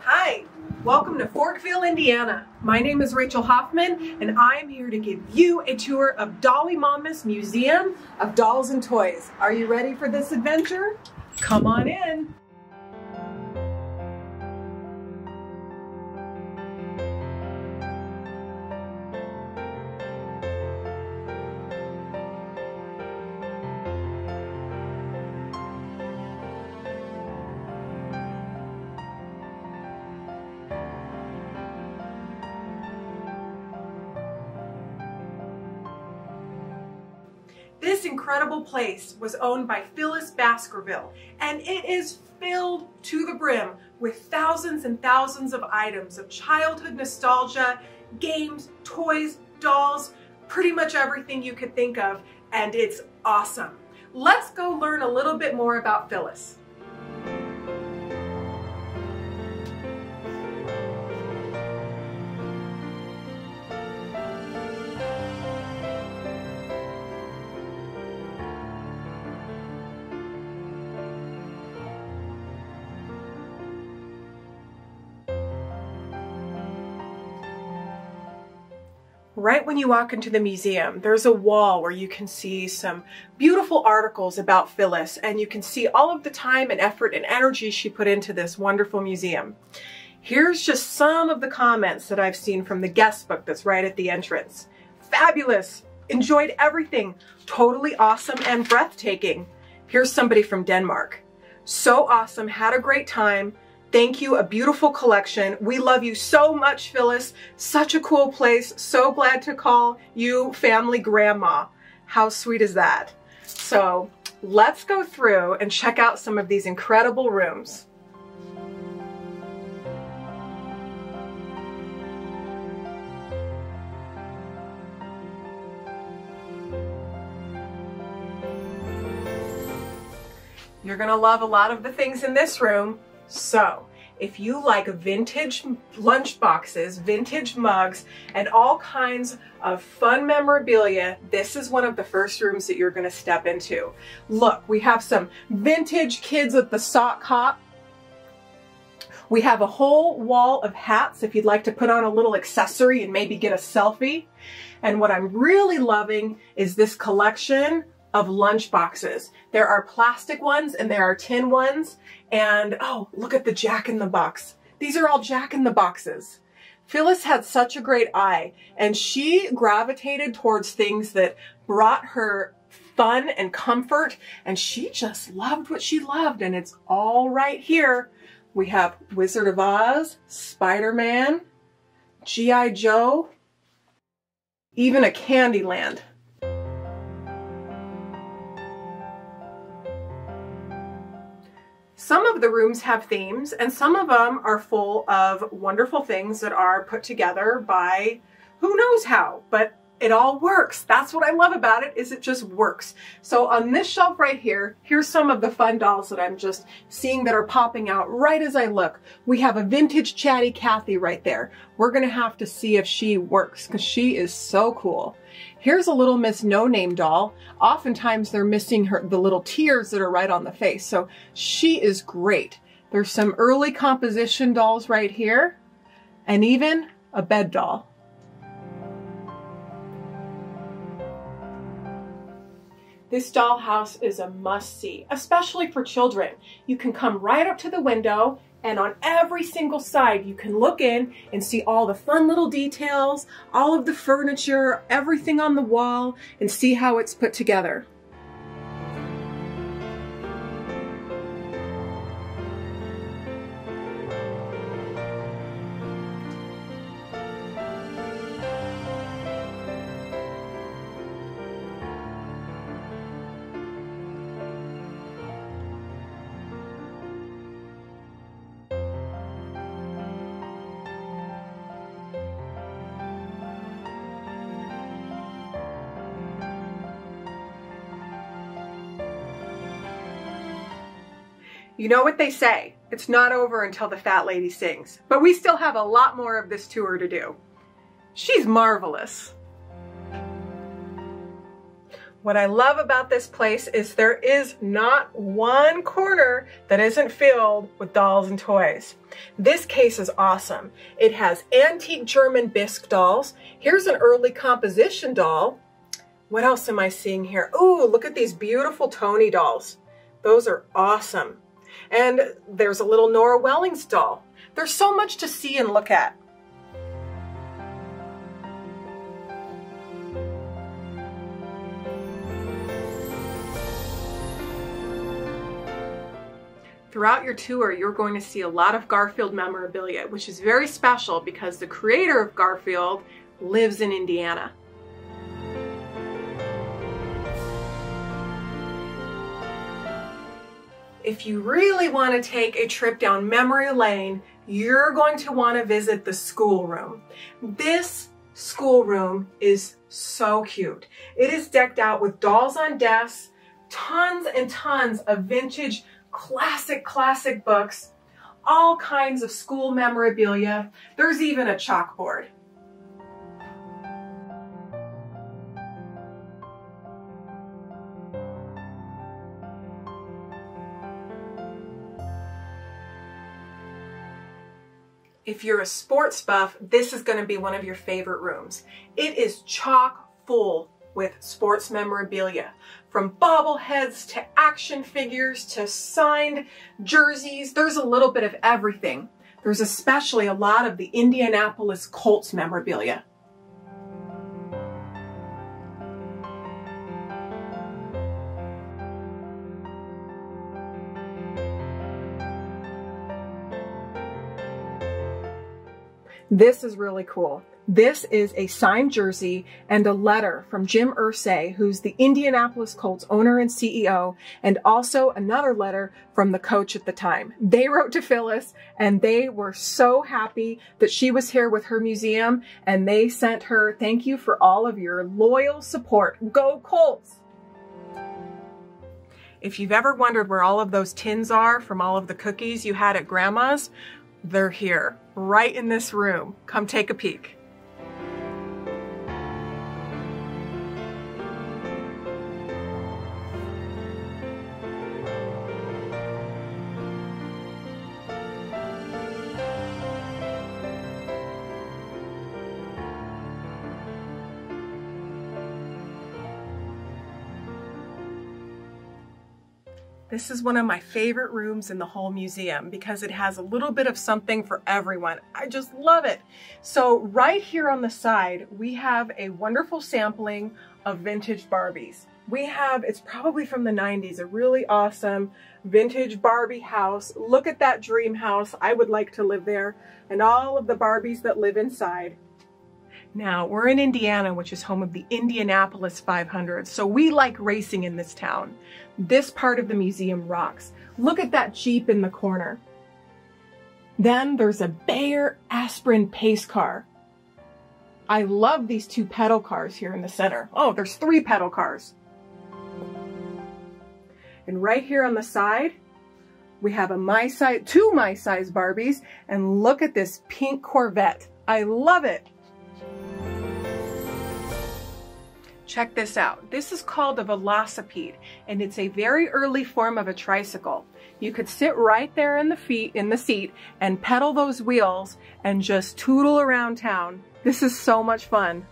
Hi, welcome to Fortville, Indiana. My name is Rachel Hoffman, and I am here to give you a tour of Dolly Mama's Museum of Dolls and Toys. Are you ready for this adventure? Come on in. This incredible place was owned by Phyllis Baskerville, and it is filled to the brim with thousands and thousands of items of childhood nostalgia, games, toys, dolls, pretty much everything you could think of, and it's awesome. Let's go learn a little bit more about Phyllis. Right when you walk into the museum, there's a wall where you can see some beautiful articles about Phyllis, and you can see all of the time and effort and energy she put into this wonderful museum. Here's just some of the comments that I've seen from the guest book that's right at the entrance. Fabulous! Enjoyed everything! Totally awesome and breathtaking. Here's somebody from Denmark. So awesome, had a great time. Thank you, a beautiful collection. We love you so much, Phyllis. Such a cool place. So glad to call you family grandma. How sweet is that? So let's go through and check out some of these incredible rooms. You're gonna love a lot of the things in this room. So, if you like vintage lunch boxes, vintage mugs, and all kinds of fun memorabilia, this is one of the first rooms that you're going to step into. Look, we have some vintage kids at the sock hop. We have a whole wall of hats if you'd like to put on a little accessory and maybe get a selfie. And what I'm really loving is this collection of lunch boxes. There are plastic ones and there are tin ones. And oh, look at the Jack in the Box. These are all Jack in the Boxes. Phyllis had such a great eye, and she gravitated towards things that brought her fun and comfort, and she just loved what she loved, and it's all right here. We have Wizard of Oz, Spider-Man, G.I. Joe, even a Candyland. Some of the rooms have themes, and some of them are full of wonderful things that are put together by who knows how, but it all works. That's what I love about it, is it just works. So on this shelf right here, here's some of the fun dolls that I'm just seeing that are popping out right as I look. We have a vintage Chatty Cathy right there. We're gonna have to see if she works, because she is so cool. Here's a little Miss No Name doll. Oftentimes they're missing the little tears that are right on the face, so she is great. There's some early composition dolls right here, and even a bed doll. This dollhouse is a must-see, especially for children. You can come right up to the window, and on every single side you can look in and see all the fun little details, all of the furniture, everything on the wall, and see how it's put together. You know what they say, it's not over until the fat lady sings, but we still have a lot more of this tour to do. She's marvelous. What I love about this place is there is not one corner that isn't filled with dolls and toys. This case is awesome. It has antique German bisque dolls. Here's an early composition doll. What else am I seeing here? Ooh, look at these beautiful Tony dolls. Those are awesome. And there's a little Nora Wellings doll. There's so much to see and look at. Throughout your tour, you're going to see a lot of Garfield memorabilia, which is very special because the creator of Garfield lives in Indiana. If you really want to take a trip down memory lane, you're going to want to visit the schoolroom. This schoolroom is so cute. It is decked out with dolls on desks, tons and tons of vintage classic books, all kinds of school memorabilia. There's even a chalkboard. If you're a sports buff, this is going to be one of your favorite rooms. It is chock full with sports memorabilia, from bobbleheads to action figures to signed jerseys. There's a little bit of everything. There's especially a lot of the Indianapolis Colts memorabilia. This is really cool. This is a signed jersey and a letter from Jim Irsay, who's the Indianapolis Colts owner and CEO, and also another letter from the coach at the time. They wrote to Phyllis and they were so happy that she was here with her museum, and they sent her, "Thank you for all of your loyal support. Go Colts!" If you've ever wondered where all of those tins are from all of the cookies you had at Grandma's, they're here, right in this room. Come take a peek. This is one of my favorite rooms in the whole museum because it has a little bit of something for everyone. I just love it. So right here on the side, we have a wonderful sampling of vintage Barbies. We have, it's probably from the 90s, a really awesome vintage Barbie house. Look at that dream house. I would like to live there, and all of the Barbies that live inside. Now, we're in Indiana, which is home of the Indianapolis 500, so we like racing in this town. This part of the museum rocks. Look at that Jeep in the corner. Then there's a Bayer Aspirin pace car. I love these two pedal cars here in the center. Oh, there's 3 pedal cars. And right here on the side, we have a two my-size Barbies, and look at this pink Corvette. I love it. Check this out. This is called a velocipede, and it's a very early form of a tricycle. You could sit right there in the seat and pedal those wheels and just tootle around town. This is so much fun.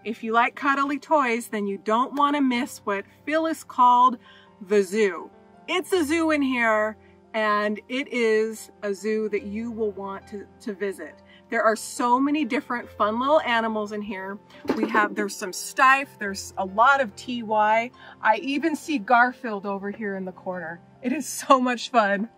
If you like cuddly toys, then you don't want to miss what Phyllis called the zoo. It's a zoo in here, and it is a zoo that you will want to visit. There are so many different fun little animals in here. There's some Stife, there's a lot of TY. I even see Garfield over here in the corner. It is so much fun.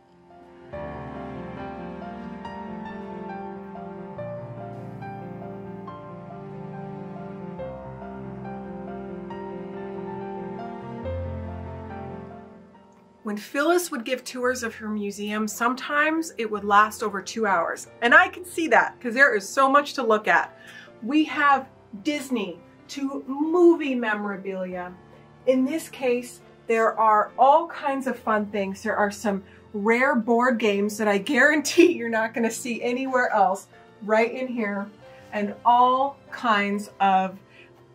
When Phyllis would give tours of her museum, sometimes it would last over 2 hours. And I can see that because there is so much to look at. We have Disney to movie memorabilia. In this case, there are all kinds of fun things. There are some rare board games that I guarantee you're not going to see anywhere else right in here. And all kinds of,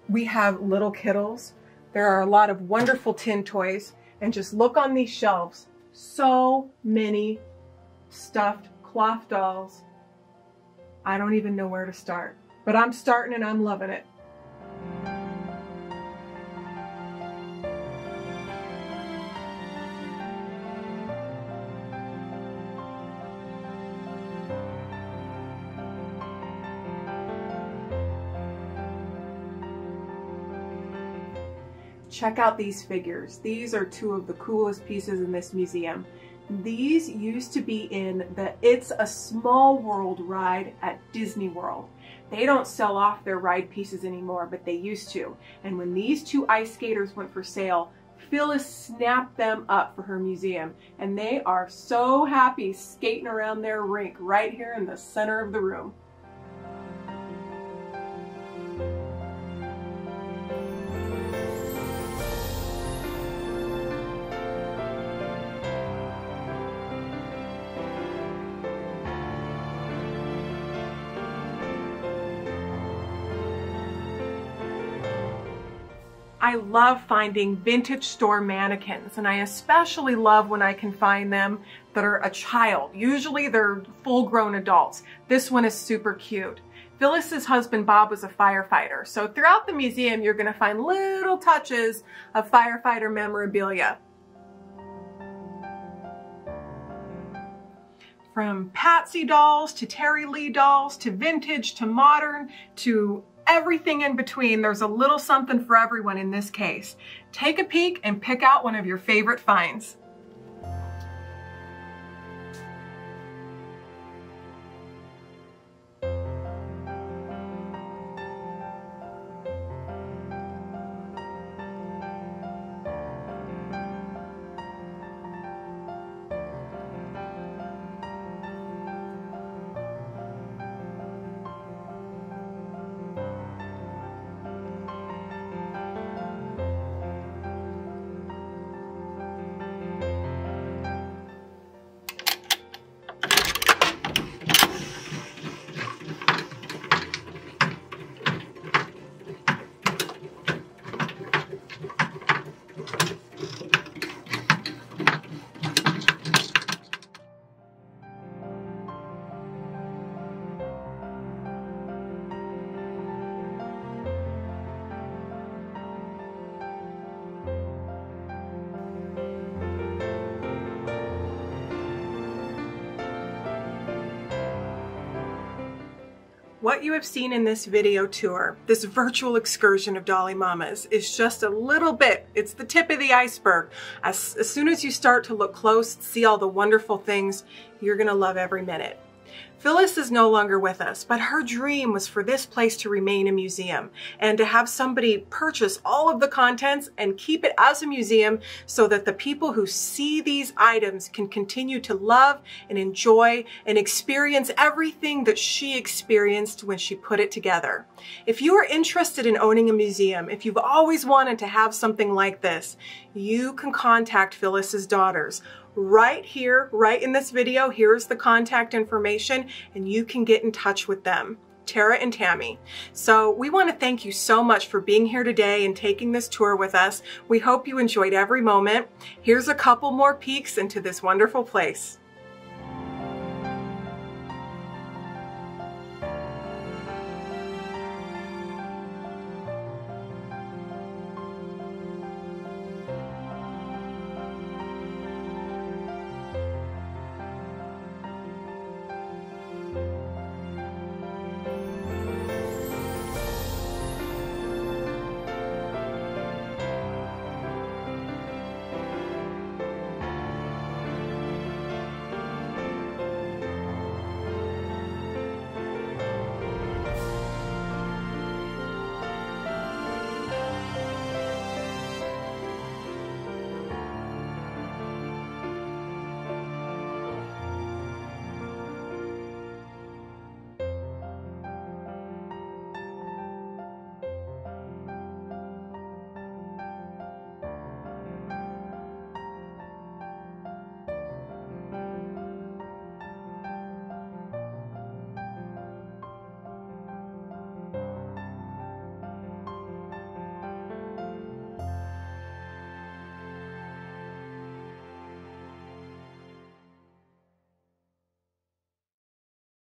we have little kittles. There are a lot of wonderful tin toys. And just look on these shelves. So many stuffed cloth dolls. I don't even know where to start. But I'm starting and I'm loving it. Check out these figures. These are two of the coolest pieces in this museum. These used to be in the It's a Small World ride at Disney World. They don't sell off their ride pieces anymore, but they used to. And when these two ice skaters went for sale, Phyllis snapped them up for her museum. And they are so happy skating around their rink right here in the center of the room. I love finding vintage store mannequins, and I especially love when I can find them that are a child. Usually they're full-grown adults. This one is super cute. Phyllis's husband Bob was a firefighter, so throughout the museum you're going to find little touches of firefighter memorabilia. From Patsy dolls to Terry Lee dolls to vintage to modern to everything in between, there's a little something for everyone in this case. Take a peek and pick out one of your favorite finds. What you have seen in this video tour, this virtual excursion of Dolly Mamas, is just a little bit. It's the tip of the iceberg. As soon as you start to look close, see all the wonderful things, you're gonna love every minute. Phyllis is no longer with us, but her dream was for this place to remain a museum and to have somebody purchase all of the contents and keep it as a museum so that the people who see these items can continue to love and enjoy and experience everything that she experienced when she put it together. If you are interested in owning a museum, if you've always wanted to have something like this, you can contact Phyllis's daughters. Right here, right in this video, here's the contact information and you can get in touch with them, Tara and Tammi. So we want to thank you so much for being here today and taking this tour with us. We hope you enjoyed every moment. Here's a couple more peeks into this wonderful place.